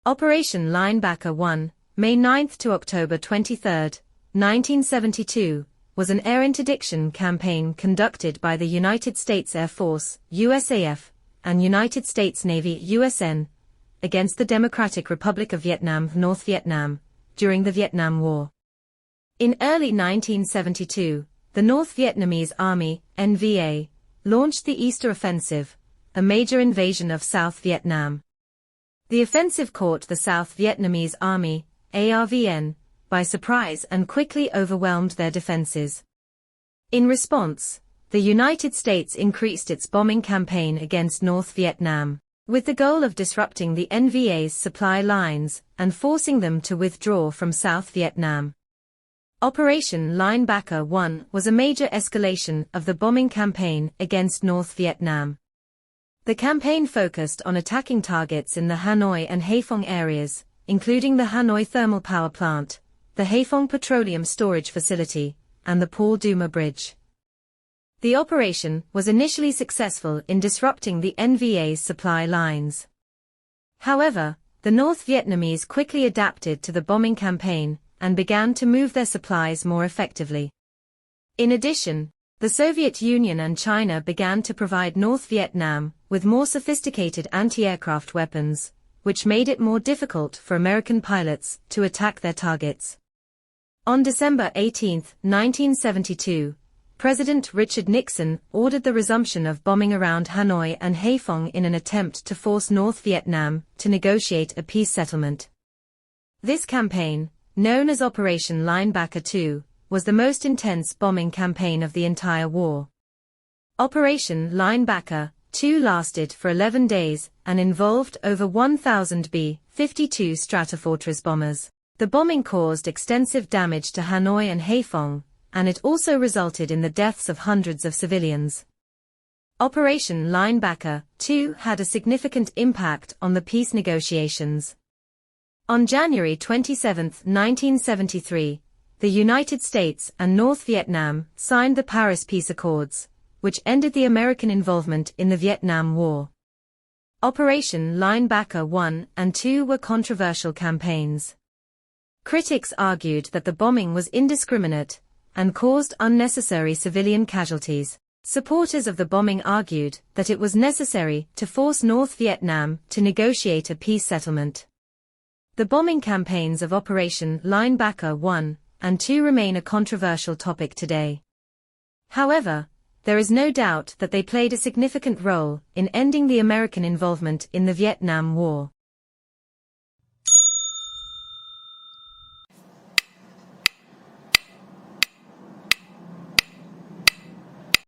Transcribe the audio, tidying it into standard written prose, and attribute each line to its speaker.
Speaker 1: Operation Linebacker I, May 9 to October 23, 1972, was an air interdiction campaign conducted by the United States Air Force, USAF, and United States Navy, USN, against the Democratic Republic of Vietnam, North Vietnam, during the Vietnam War. In early 1972, the North Vietnamese Army, NVA, launched the Easter Offensive, a major invasion of South Vietnam. The offensive caught the South Vietnamese Army, ARVN, by surprise and quickly overwhelmed their defenses. In response, the United States increased its bombing campaign against North Vietnam, with the goal of disrupting the NVA's supply lines and forcing them to withdraw from South Vietnam. Operation Linebacker I was a major escalation of the bombing campaign against North Vietnam. The campaign focused on attacking targets in the Hanoi and Haiphong areas, including the Hanoi thermal power plant, the Haiphong petroleum storage facility, and the Paul Duma Bridge. The operation was initially successful in disrupting the NVA's supply lines. However, the North Vietnamese quickly adapted to the bombing campaign and began to move their supplies more effectively. In addition, the Soviet Union and China began to provide North Vietnam with more sophisticated anti-aircraft weapons, which made it more difficult for American pilots to attack their targets. On December 18, 1972, President Richard Nixon ordered the resumption of bombing around Hanoi and Haiphong in an attempt to force North Vietnam to negotiate a peace settlement. This campaign, known as Operation Linebacker II, was the most intense bombing campaign of the entire war. Operation Linebacker II lasted for 11 days and involved over 1,000 B-52 Stratofortress bombers. The bombing caused extensive damage to Hanoi and Haiphong, and it also resulted in the deaths of hundreds of civilians. Operation Linebacker II had a significant impact on the peace negotiations. On January 27, 1973, the United States and North Vietnam signed the Paris Peace Accords, which ended the American involvement in the Vietnam War. Operation Linebacker I and II were controversial campaigns. Critics argued that the bombing was indiscriminate and caused unnecessary civilian casualties. Supporters of the bombing argued that it was necessary to force North Vietnam to negotiate a peace settlement. The bombing campaigns of Operation Linebacker I and II remain a controversial topic today. However, there is no doubt that they played a significant role in ending the American involvement in the Vietnam War.